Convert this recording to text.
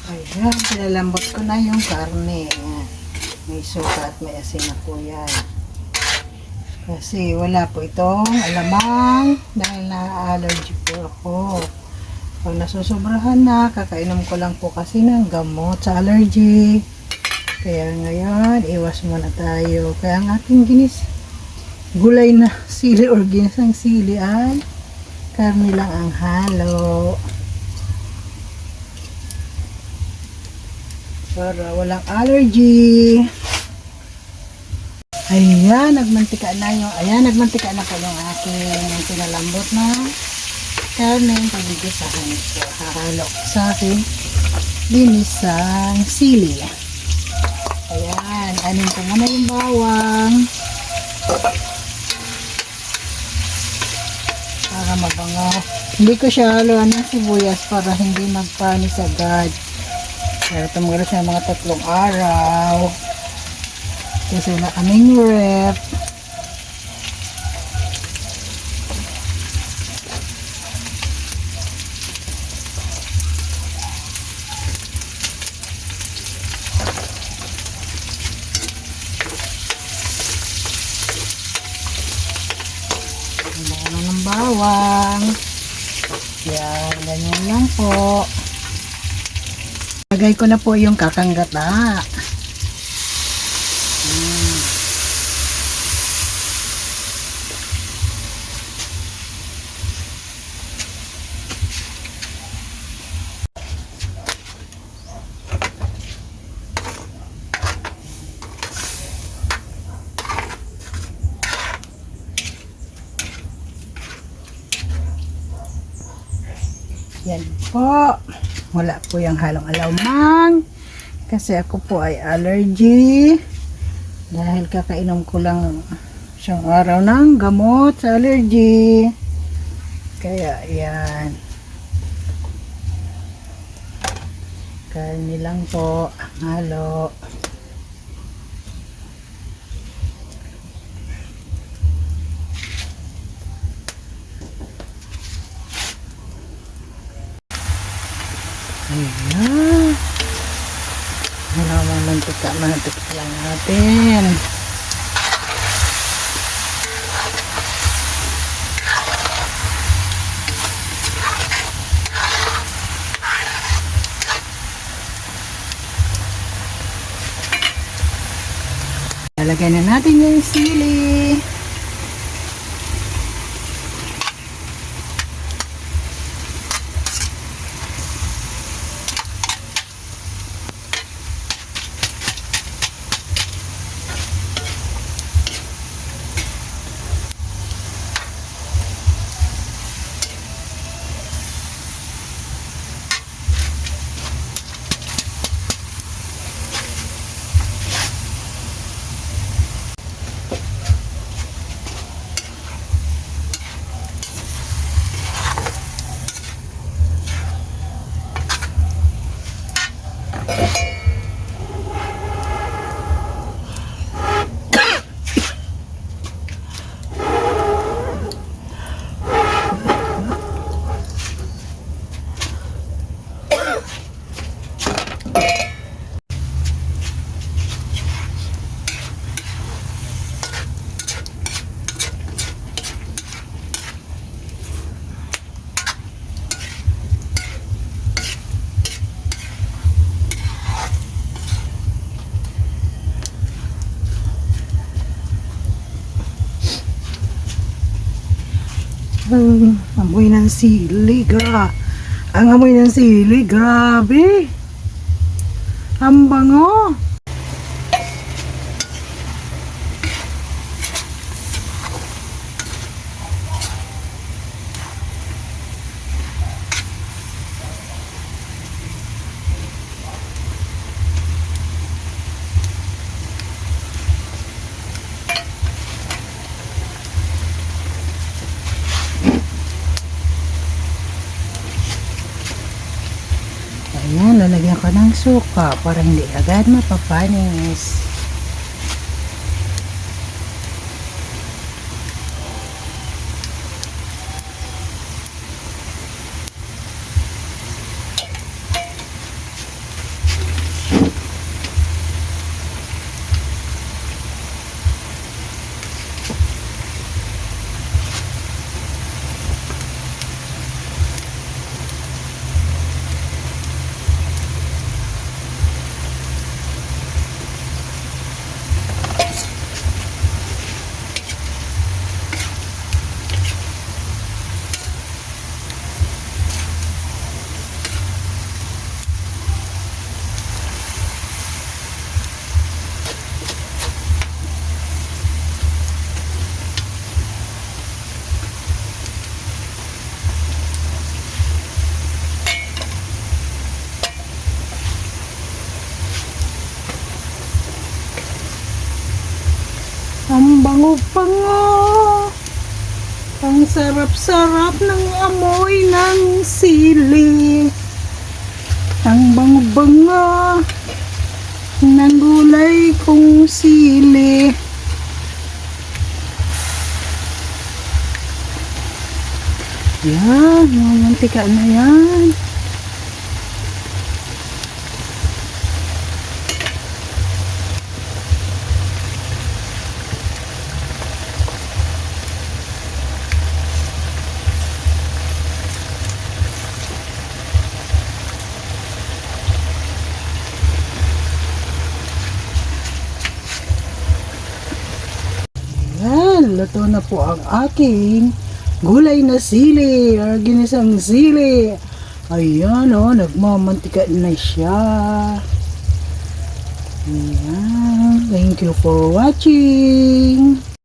Ayan, pinalambot ko na yung karne. Ayan. May suka at may asin na po yan. Kasi wala po itong alamang dahil na-allergy po ako. Pag nasusobrahan na, kakainom ko lang po kasi ng gamot sa allergy. Kaya ngayon, iwas muna tayo. Kaya ang ating gulay na sili or ginisang sili ay karne lang ang halo. Para walang allergy. Ayan, nagmantika na po yung aking pinalambot na karne. Pagigisahan ko. Hahalo sa aking ginisang sili. Ayan, anin ko muna yung bawang. Para mabango. Hindi ko siya haluan ng sibuyas para hindi magpanis agad. Pero tumuro siya mga 3 araw. Kasi na aming rep. Ang ng bawang. Yan, ganyan lang po. Lagay ko na po yung kakanggata. Yan po. Wala po yung halong alamang. Kasi ako po ay allergy. Dahil kakainom ko lang isang araw ng gamot sa allergy. Kaya yan. Karne lang po. Halo. Ayan. Mantika lang natin. Lalagay na natin yung sili. Amoy ng sili, ang amoy ng sili, grabe. Ang bango. Ayan, lalagyan ko ng suka para hindi agad mapapanis. Ang bango-bango. Ang sarap-sarap ng amoy ng sili. Ang bango-bango ng gulay kong sili. Yan, mamantika na yan. Yan, luto na po ang aking gulay na sili, or ginisang sili. Ayan o, nagmamantika na siya. Ayan, thank you for watching.